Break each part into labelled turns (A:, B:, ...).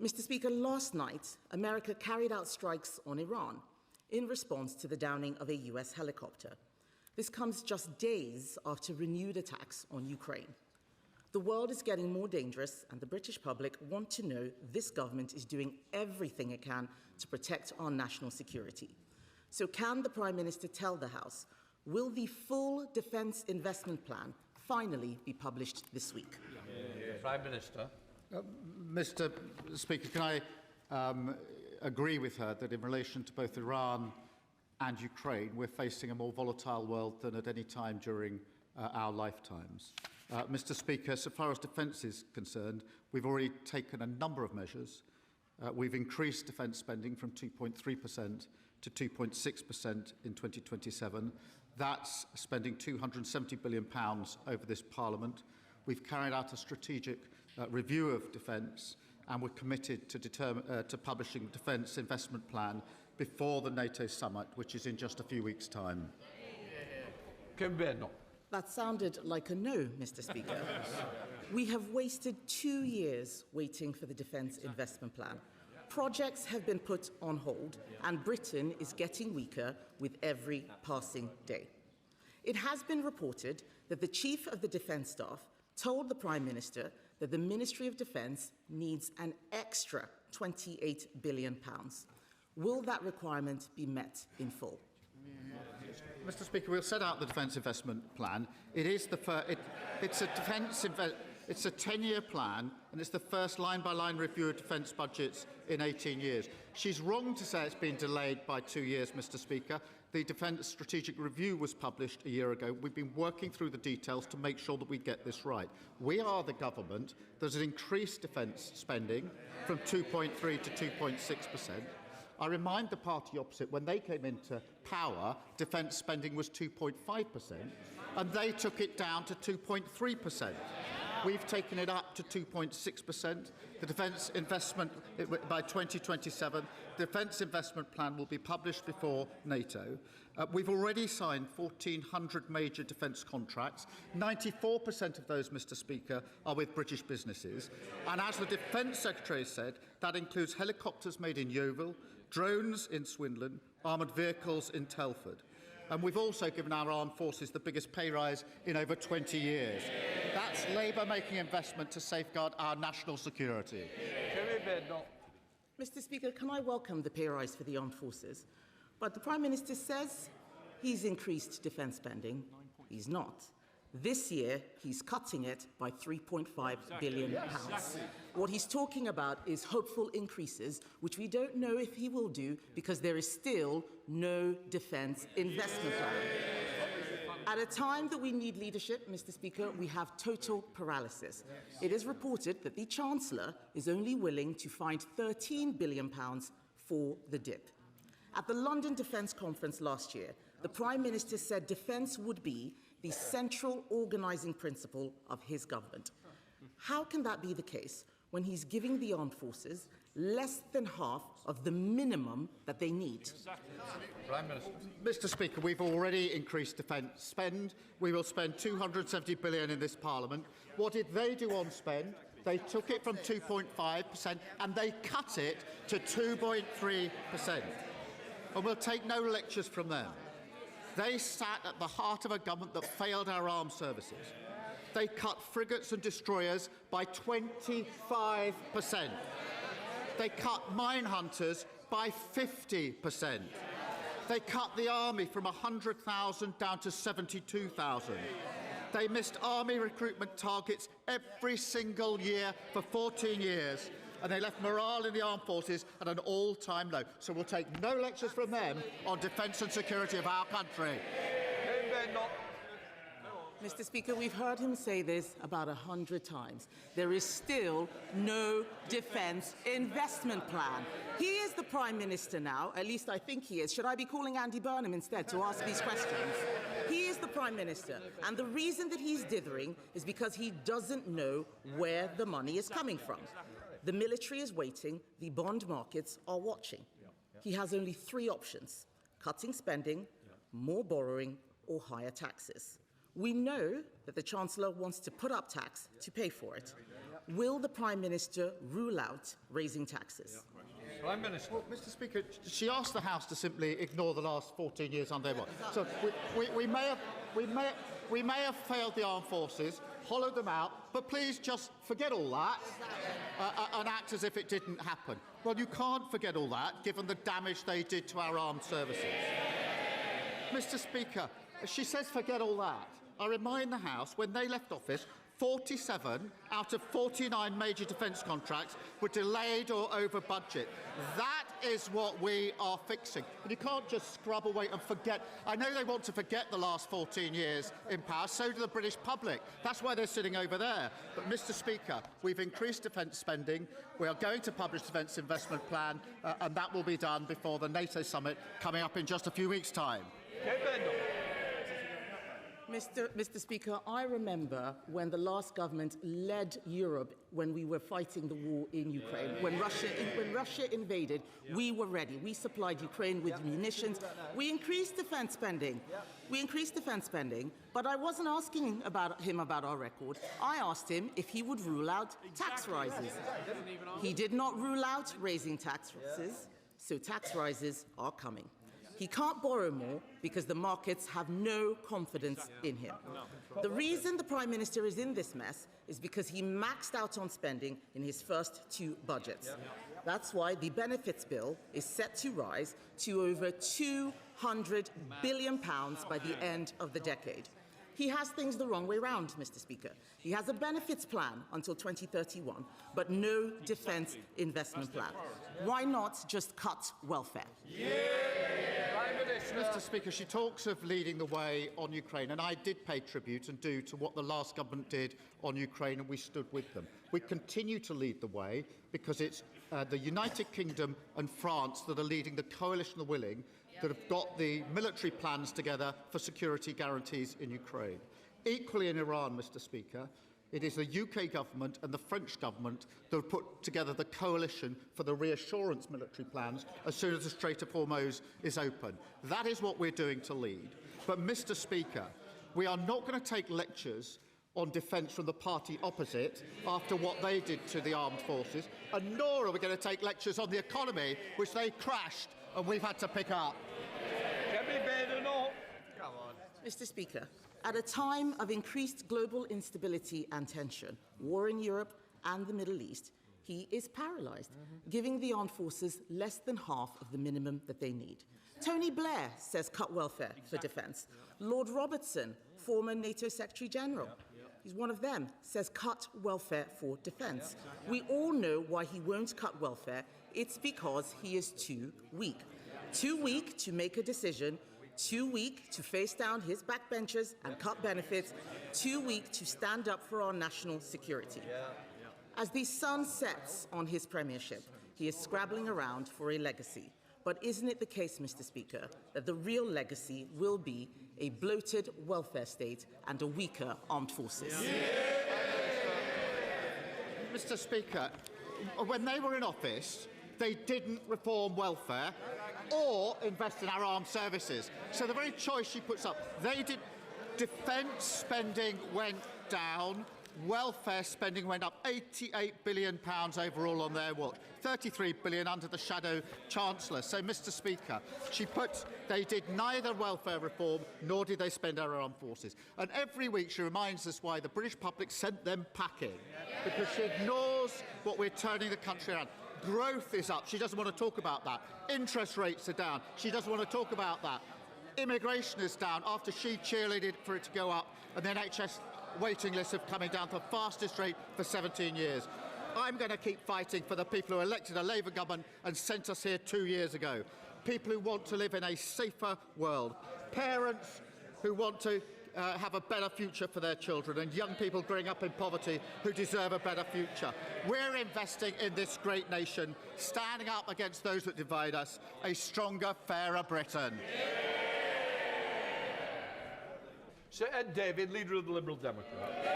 A: Mr. Speaker, last night, America carried out strikes on Iran in response to the downing of a US helicopter. This comes just days after renewed attacks on Ukraine. The world is getting more dangerous, and the British public want to know this government is doing everything it can to protect our national security. So can the Prime Minister tell the House, will the full defence investment plan finally be published this week?
B: Prime Minister.
C: Mr. Speaker, can I agree with her that in relation to both Iran and Ukraine, we're facing a more volatile world than at any time during our lifetimes. Mr. Speaker, so far as defence is concerned, we've already taken a number of measures. We've increased defence spending from 2.3% to 2.6% in 2027. That's spending £270 billion over this Parliament. We've carried out a strategic review of defence, and we're committed to publishing the Defence Investment Plan before the NATO summit, which is in just a few weeks' time.
B: Kemi Badenoch.
A: That sounded like a no, Mr. Speaker. We have wasted 2 years waiting for the Defence Investment Plan. Projects have been put on hold, and Britain is getting weaker with every passing day. It has been reported that the Chief of the Defence Staff told the Prime Minister that the Ministry of Defence needs an extra £28 billion. Will that requirement be met in full?
C: Mr. Speaker, we'll set out the Defence Investment Plan. It's a 10-year plan, and it's the first line-by-line review of defence budgets in 18 years. She's wrong to say it's been delayed by 2 years, Mr. Speaker. The Defence Strategic Review was published a year ago. We've been working through the details to make sure that we get this right. We are the government that has increased defence spending from 2.3 to 2.6%. I remind the party opposite, when they came into power, defence spending was 2.5%, and they took it down to 2.3%. We've taken it up to 2.6%. The defence investment, by 2027, the defence investment plan will be published before NATO. We've already signed 1,400 major defence contracts. 94% of those, Mr. Speaker, are with British businesses. And as the Defence Secretary said, that includes helicopters made in Yeovil, drones in Swindon, armoured vehicles in Telford. And we've also given our armed forces the biggest pay rise in over 20 years. That's Labour making investment to safeguard our national security.
A: Mr. Speaker, can I welcome the pay rise for the armed forces? But the Prime Minister says he's increased defence spending. He's not. This year, he's cutting it by £3.5 billion. What he's talking about is hopeful increases, which we don't know if he will do because there is still no defence investment plan. At a time that we need leadership, Mr. Speaker, we have total paralysis. It is reported that the Chancellor is only willing to find £13 billion for the dip. At the London Defence Conference last year, the Prime Minister said defence would be the central organising principle of his government. How can that be the case when he's giving the armed forces less than half of the minimum that they need?
B: Prime Minister.
C: Mr. Speaker, we've already increased defence spend. We will spend £270 billion in this Parliament. What did they do on spend? They took it from 2.5% and they cut it to 2.3%. And we'll take no lectures from them. They sat at the heart of a government that failed our armed services. They cut frigates and destroyers by 25%. They cut mine hunters by 50%. They cut the army from 100,000 down to 72,000. They missed army recruitment targets every single year for 14 years. And they left morale in the armed forces at an all-time low. So we'll take no lectures from them on defence and security of our country.
A: Mr. Speaker, we've heard him say this about 100 times. There is still no defence investment plan. He is the Prime Minister now, at least I think he is. Should I be calling Andy Burnham instead to ask these questions? He is the Prime Minister, and the reason that he's dithering is because he doesn't know where the money is coming from. The military is waiting, the bond markets are watching. He has only 3 options: cutting spending, more borrowing, or higher taxes. We know that the Chancellor wants to put up tax to pay for it. will the Prime Minister rule out raising taxes?
B: Prime Minister.
C: Well, Mr. Speaker, she asked the House to simply ignore the last 14 years under their watch. So we may have failed the armed forces, hollowed them out, but please just forget all that and act as if it didn't happen. Well, you can't forget all that, given the damage they did to our armed services. Mr. Speaker, she says forget all that. I remind the House, when they left office, 47 out of 49 major defence contracts were delayed or over budget. That is what we are fixing. And you can't just scrub away and forget. I know they want to forget the last 14 years in power, so do the British public. That's why they're sitting over there. But, Mr. Speaker, we've increased defence spending. We are going to publish a defence investment plan, and that will be done before the NATO summit coming up in just a few weeks' time.
B: Kemi Badenoch.
A: Mr. Speaker, I remember when the last government led Europe when we were fighting the war in Ukraine. When Russia invaded, we were ready. We supplied Ukraine with munitions. We increased defence spending. But I wasn't asking him about our record. I asked him if he would rule out tax rises. He did not rule out raising taxes, so tax rises are coming. He can't borrow more because the markets have no confidence in him. The reason the Prime Minister is in this mess is because he maxed out on spending in his first two budgets. That's why the benefits bill is set to rise to over £200 billion by the end of the decade. He has things the wrong way round, Mr. Speaker. He has a benefits plan until 2031, but no defence investment plan. Why not just cut welfare?
C: Mr. Speaker, she talks of leading the way on Ukraine, and I did pay tribute and do to what the last government did on Ukraine, and we stood with them. We continue to lead the way because it's the United Kingdom and France that are leading the coalition of the willing that have got the military plans together for security guarantees in Ukraine. Equally in Iran, Mr. Speaker, it is the UK government and the French government that have put together the coalition for the reassurance military plans as soon as the Strait of Hormuz is open. That is what we're doing to lead. But, Mr. Speaker, we are not going to take lectures on defence from the party opposite after what they did to the armed forces, and nor are we going to take lectures on the economy, which they crashed and we've had to pick up.
B: Kemi Badenoch. Come on.
A: Mr. Speaker, at a time of increased global instability and tension, war in Europe and the Middle East, he is paralysed, giving the armed forces less than half of the minimum that they need. Tony Blair says cut welfare for defence. Lord Robertson, former NATO Secretary-General, he's one of them, says cut welfare for defence. We all know why he won't cut welfare. It's because he is too weak. Too weak to make a decision, too weak to face down his backbenchers and cut benefits, too weak to stand up for our national security. As the sun sets on his premiership, he is scrabbling around for a legacy. But isn't it the case, Mr. Speaker, that the real legacy will be a bloated welfare state and a weaker armed forces?
C: Mr. Speaker, when they were in office, they didn't reform welfare or invest in our armed services. So the very choice she puts up, they did. Defence spending went down, welfare spending went up £88 billion overall on their watch, £33 billion under the shadow chancellor. So, Mr. Speaker, they did neither welfare reform nor did they spend our armed forces. And every week she reminds us why the British public sent them packing, because she ignores what we're turning the country around. Growth is up. She doesn't want to talk about that. Interest rates are down. She doesn't want to talk about that. Immigration is down after she cheerleaded for it to go up, and the NHS waiting lists have coming down to the fastest rate for 17 years. I'm going to keep fighting for the people who elected a Labour government and sent us here 2 years ago. People who want to live in a safer world. Parents who want to have a better future for their children, and young people growing up in poverty who deserve a better future. We're investing in this great nation, standing up against those that divide us, a stronger, fairer Britain.
B: Sir Ed Davey, Leader of the Liberal Democrats.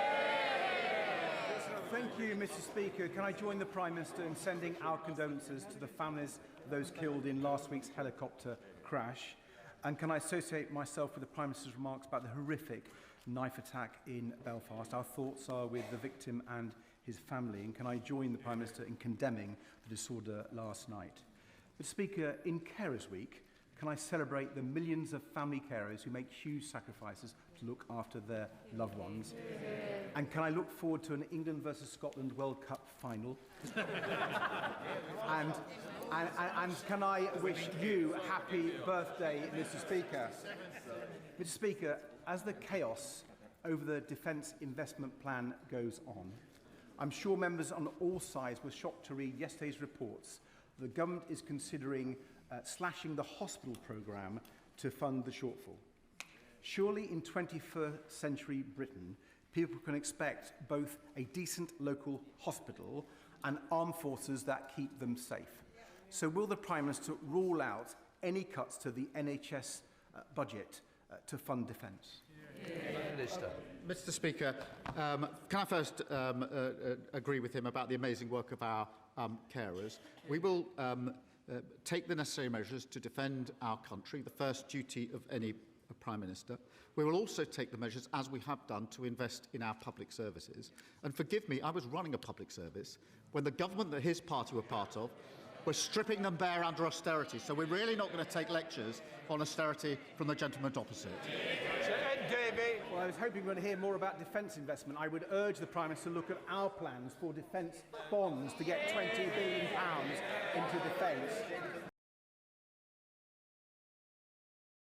D: Thank you, Mr. Speaker. Can I join the Prime Minister in sending our condolences to the families of those killed in last week's helicopter crash? And can I associate myself with the Prime Minister's remarks about the horrific knife attack in Belfast? Our thoughts are with the victim and his family, and can I join the Prime Minister in condemning the disorder last night? Mr. Speaker, in Carers Week, can I celebrate the millions of family carers who make huge sacrifices to look after their loved ones? And can I look forward to an England versus Scotland World Cup final? and can I wish you a happy birthday, Mr. Speaker? Mr. Speaker, as the chaos over the Defence Investment Plan goes on, I'm sure members on all sides were shocked to read yesterday's reports. The government is considering slashing the hospital programme to fund the shortfall. Surely in 21st century Britain, people can expect both a decent local hospital and armed forces that keep them safe. So will the Prime Minister rule out any cuts to the NHS budget to fund defence?
B: Minister.
C: Mr. Speaker, can I first agree with him about the amazing work of our carers? We will take the necessary measures to defend our country, the first duty of any Prime Minister. We will also take the measures, as we have done, to invest in our public services. And forgive me, I was running a public service when the government that his party were part of was stripping them bare under austerity. So we're really not going to take lectures on austerity from the gentleman opposite.
B: Sir Ed Davey.
D: Well, I was hoping we're going to hear more about defence investment. I would urge the Prime Minister to look at our plans for defence bonds to get £20 billion into defence.